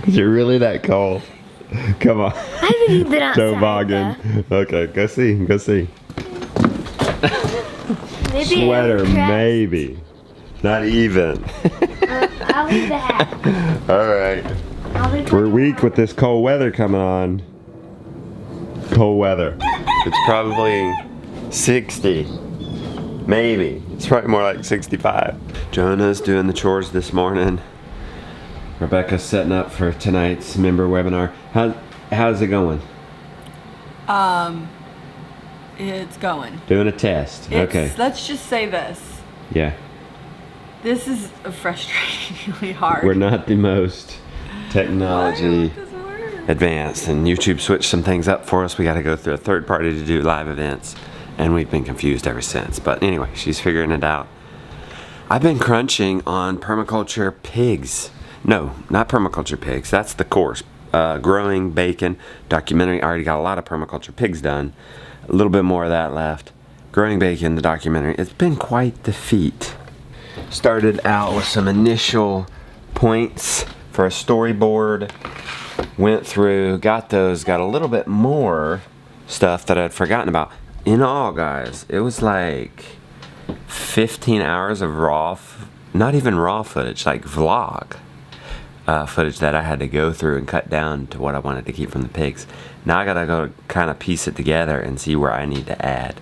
Is it really that cold? Come on. I haven't even been outside. Toboggan. Okay, go see. Go see. Maybe Sweater, maybe. Not even. I'll leave the hat. All right. We're weak with this cold weather coming on. Cold weather. It's probably 60. Maybe. It's probably more like 65. Jonah's doing the chores this morning. Rebecca's setting up for tonight's member webinar. How's it going? It's going. Doing a test. Okay. Let's just say this. Yeah. This is frustratingly hard. We're not the most technology advanced, and YouTube switched some things up for us. We got to go through a third party to do live events, and we've been confused ever since. But anyway, she's figuring it out. I've been crunching on permaculture pigs. No, not permaculture pigs. That's the course. Growing bacon documentary. I already got a lot of permaculture pigs done. A little bit more of that left. Growing bacon, the documentary. It's been quite the feat. Started out with some initial points for a storyboard. Went through, got those, got a little bit more stuff that I'd forgotten about. In all, guys, it was like 15 hours of raw, not even raw footage, like vlog footage that I had to go through and cut down to what I wanted to keep from the pigs. Now I gotta go kind of piece it together and see where I need to add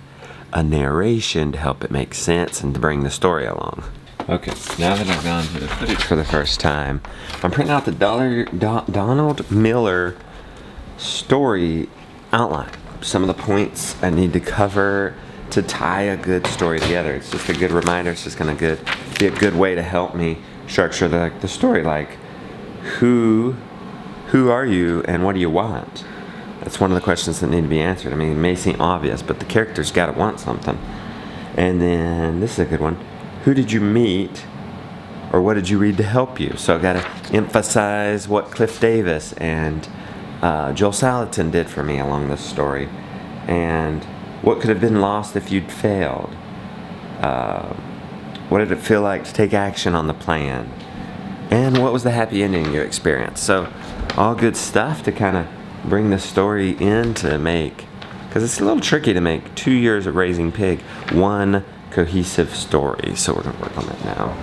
a narration to help it make sense and to bring the story along. Okay, now that I've gone through the footage for the first time, I'm printing out the Donald Miller story outline. Some of the points I need to cover to tie a good story together. It's just a good reminder. It's just gonna be a good way to help me structure the story. Like, who are you and what do you want? That's one of the questions that need to be answered. I mean, it may seem obvious, but the character's gotta want something. And then, this is a good one. Who did you meet, or what did you read to help you? So I've got to emphasize what Cliff Davis and Joel Salatin did for me along this story, and what could have been lost if you'd failed. What did it feel like to take action on the plan? And what was the happy ending you experienced? So all good stuff to kind of bring the story in to make, because it's a little tricky to make 2 years of raising pig one cohesive story. So we're going to work on that now.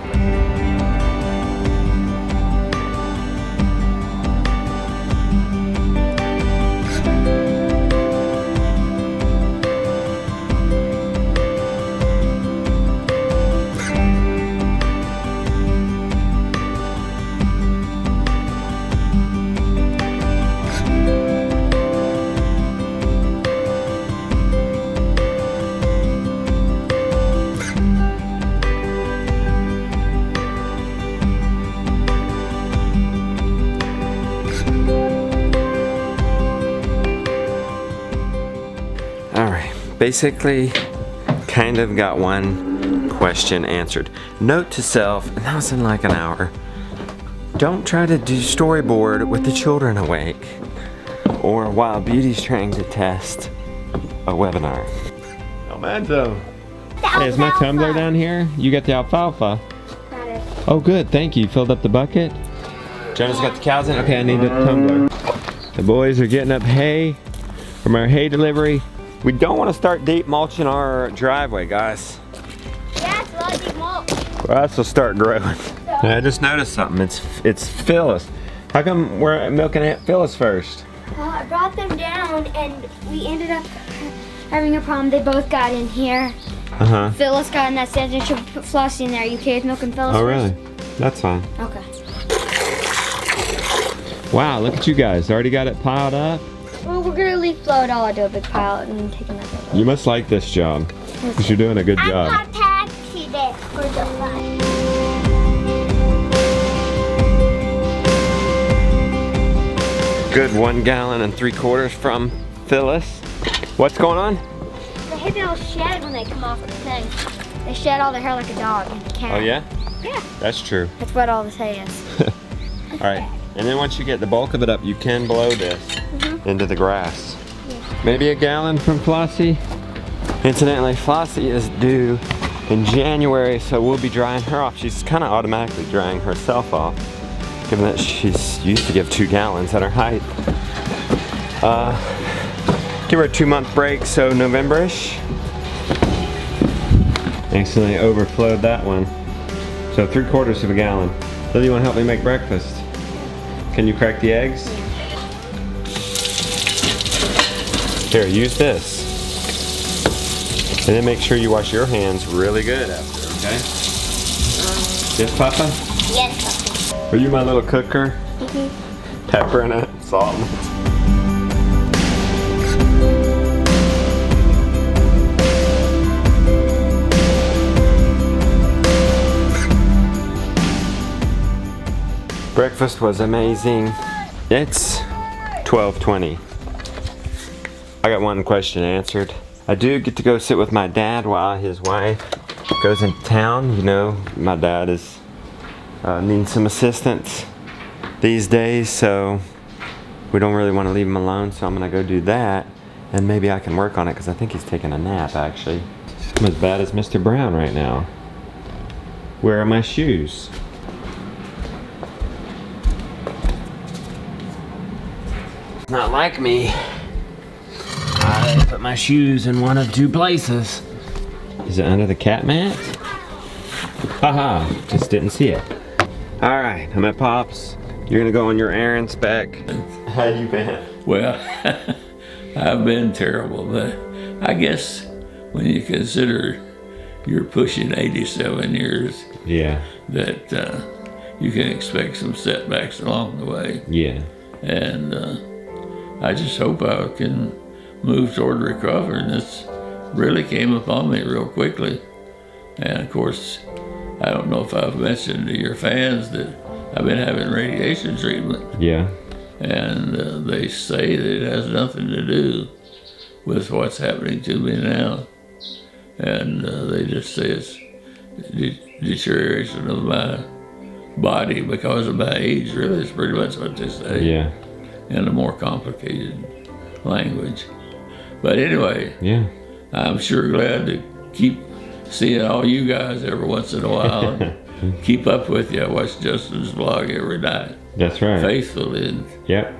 Basically, kind of got one question answered. Note to self, and that was in like an hour. Don't try to do storyboard with the children awake, or while Beauty's trying to test a webinar. Almanzo. Hey, is my tumbler down here? You got the alfalfa? Got it. Oh good, thank you. Filled up the bucket? Jonah's got the cows in? Okay, I need a tumbler. The boys are getting up hay from our hay delivery. We don't want to start deep mulching our driveway, guys. Yeah, it's a lot of deep mulch. Grass will start growing. I just noticed something. It's Phyllis. How come we're milking Aunt Phylis first? Well, I brought them down and we ended up having a problem. They both got in here. Phyllis got in that stand and she'll put Flossie in there. Are you okay with milking Phyllis Oh, first? really? That's fine. Okay. Wow, look at you guys. Already got it piled up. Well, we're gonna leaf blow it all into a big pile and then take another load. You must like this job, because you're doing a good job. I'm not taxi there for the fun. Good 1 gallon and 3/4 from Phyllis. What's going on? They hit they'll shed when they come off the thing. They shed all their hair like a dog and a cat. Oh yeah? Yeah. That's true. That's what all this hay is. All right, and then once you get the bulk of it up, you can blow this into the grass. Yeah. Maybe a gallon from Flossie. Incidentally, Flossie is due in January, so we'll be drying her off. She's kind of automatically drying herself off. given that she's used to give 2 gallons at her height. Give her a 2-month break, so November-ish. Accidentally overflowed that one. So 3/4 of a gallon. Lily, you want to help me make breakfast? Can you crack the eggs? Here, use this. And then make sure you wash your hands really good after, okay? Yes, Papa? Yes, Papa. Are you my little cooker? Pepper in it, salt in it. Breakfast was amazing. It's 12:20. I got one question answered. I do get to go sit with my dad while his wife goes into town. You know, my dad is needing some assistance these days, so we don't really want to leave him alone, so I'm gonna go do that, and maybe I can work on it because I think he's taking a nap actually. I'm as bad as Mr. Brown right now. Where are my shoes? Not like me. I put my shoes in one of 2 places. Is it under the cat mat? Haha, just didn't see it. Alright, I'm at Pop's. You're gonna go on your errands back. How you been? Well, I've been terrible, but I guess when you consider you're pushing 87 years, Yeah. that you can expect some setbacks along the way. Yeah. And I just hope I can move toward recovering. This really came upon me real quickly. And of course, I don't know if I've mentioned to your fans that I've been having radiation treatment. Yeah. And they say that it has nothing to do with what's happening to me now. And they just say it's deterioration of my body because of my age, really. It's pretty much what they say. Yeah. In a more complicated language. But anyway, Yeah. I'm sure glad to keep seeing all you guys every once in a while and keep up with you. I watch Justin's vlog every night That's right. faithfully, and Yep.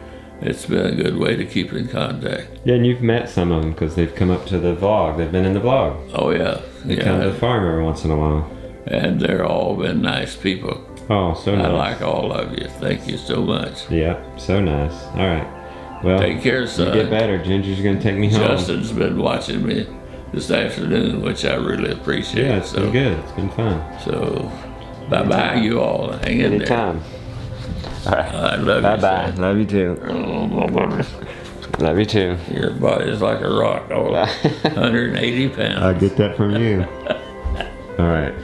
it's been a good way to keep in contact. Yeah, and you've met some of them because they've come up to the vlog. They've been in the vlog. Oh yeah, They come to the farm every once in a while. and they're all been nice people. Oh, so nice. I like all of you. Thank you so much. Yeah, so nice. All right. Well, Take care, son. you get better. Ginger's gonna take me home. Justin's been watching me this afternoon, which I really appreciate. Yeah, it's been good. It's been fun. So, bye-bye, you all. Hang in Anytime. All right. there. I love Bye-bye. you, son. Love you too. Love you too. Your body's like a rock, all 180 pounds. I'll get that from you. All right.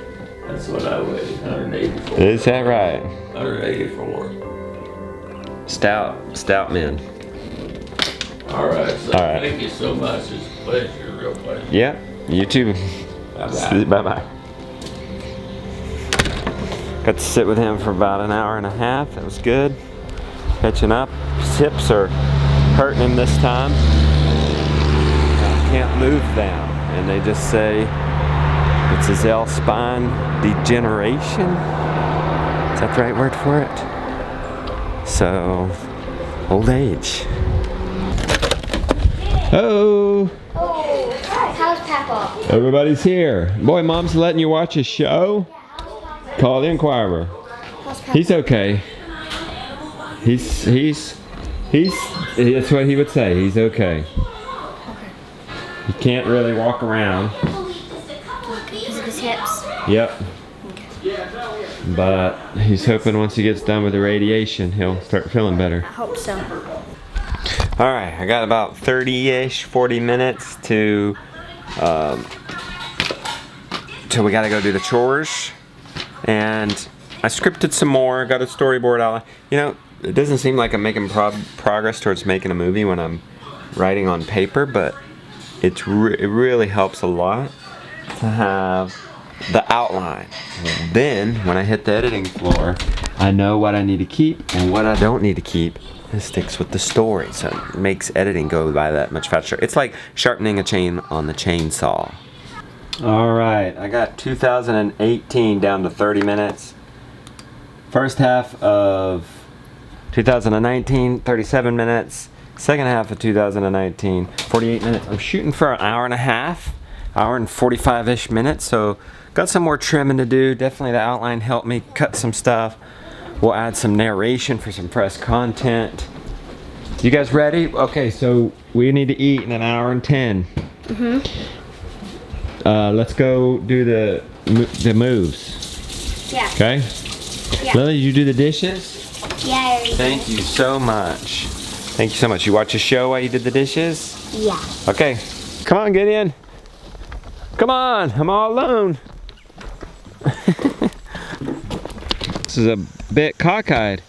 That's what I weigh, 184. Is that right? 184. Stout men. All right, so All right. thank you so much. It's a pleasure, a real pleasure. Yeah, you too. Bye-bye. Bye-bye. Got to sit with him for about an hour and a half. That was good. Catching up. His hips are hurting him this time. Can't move them. And they just say it's his L spine degeneration. Is that the right word for it? So, old age. Oh, Oh, how's Papa? everybody's here. Boy, Mom's letting you watch a show? Call the Inquirer. How's Papa? He's okay. He's that's what he would say. He's okay. He can't really walk around. Because of his hips. Yep. But he's hoping once he gets done with the radiation, he'll start feeling better. I hope so. All right, I got about 30-ish, 40 minutes till we gotta go do the chores. And I scripted some more, got a storyboard out. You know, it doesn't seem like I'm making progress towards making a movie when I'm writing on paper, but it really helps a lot to have the outline. Then, when I hit the editing floor, I know what I need to keep and what I don't need to keep. It sticks with the story, so it makes editing go by that much faster. It's like sharpening a chain on the chainsaw. All right, I got 2018 down to 30 minutes. First half of 2019, 37 minutes. Second half of 2019, 48 minutes. I'm shooting for an hour and a half, hour and 45-ish minutes, so got some more trimming to do. Definitely the outline helped me cut some stuff. We'll add some narration for some press content. You guys ready? Okay, so we need to eat in an hour and 10. Let's go do the moves. Yeah. Okay? Yeah. Lily, you do the dishes? Yeah, I already did. Thank you so much. Thank you so much. You watch a show while you did the dishes? Yeah. Okay. Come on, get in. Come on, I'm all alone. This is a bit cockeyed.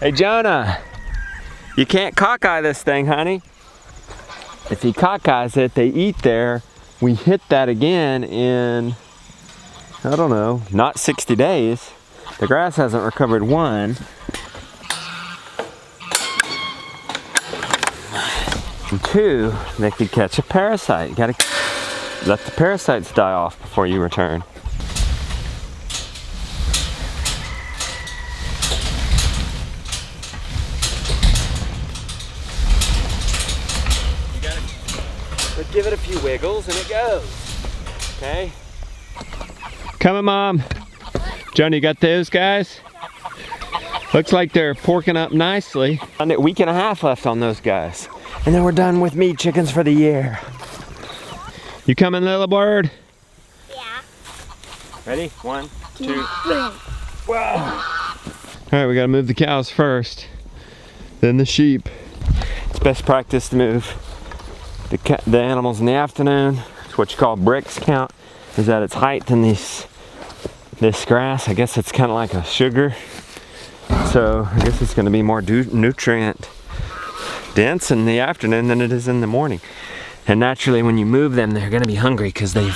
Hey, Jonah, you can't cockeye this thing, honey. If he cockeyes it, they eat there. We hit that again in, I don't know, not 60 days. The grass hasn't recovered one. And two, they could catch a parasite. You gotta let the parasites die off before you return. But give it a few wiggles and it goes. Okay? Coming, Mom. Johnny, you got those guys? Looks like they're porking up nicely. A week and a half left on those guys. And then we're done with meat chickens for the year. You coming, little bird? Yeah. Ready? 1, 2, 3. Whoa! Alright, we gotta move the cows first. Then the sheep. It's best practice to move the animals in the afternoon. It's what you call bricks count. Is at its height in this grass. I guess it's kind of like a sugar. So I guess it's gonna be more nutrient dense in the afternoon than it is in the morning. And naturally when you move them, they're gonna be hungry because they've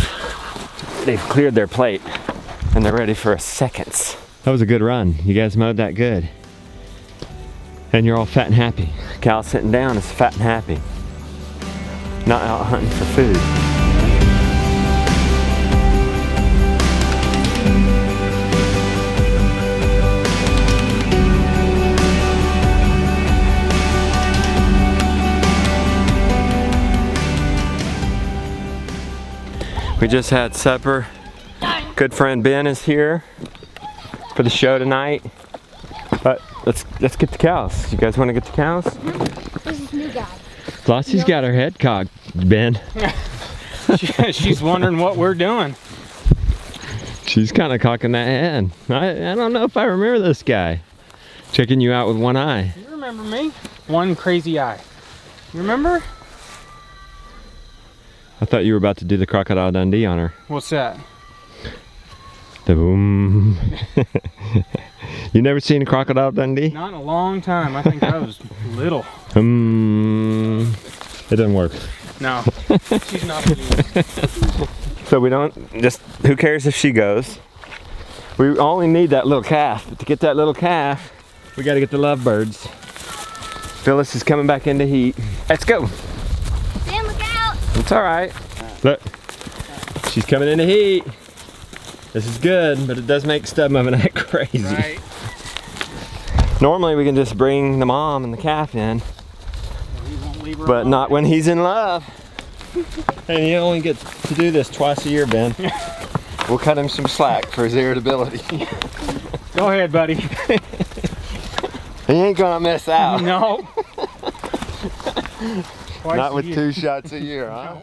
cleared their plate and they're ready for a seconds. That was a good run. You guys mowed that good. And you're all fat and happy. Cow sitting down is fat and happy. Not out hunting for food. We just had supper. Good friend Ben is here for the show tonight. But let's get the cows. You guys want to get the cows? This is new guy. Flossie's got her head cocked, Ben. She's wondering what we're doing. She's kind of cocking that head. I don't know if I remember this guy. Checking you out with one eye. You remember me? One crazy eye. You remember? I thought you were about to do the Crocodile Dundee on her. What's that? The boom. You never seen a Crocodile Dundee? Not in a long time. I think I was little. It doesn't work. No, she's not amused. So we don't, just, who cares if she goes? We only need that little calf. But to get that little calf, we gotta get the lovebirds. Phyllis is coming back into heat. Let's go. Sam, look out! It's all right. Look, she's coming into heat. This is good, but it does make Stub moving act crazy. Right. Normally we can just bring the mom and the calf in, We won't leave her but alone. not when he's in love. And you only get to do this twice a year, Ben. We'll cut him some slack for his irritability. Go ahead, buddy. He ain't gonna miss out. No. Not with 2 shots a year, huh?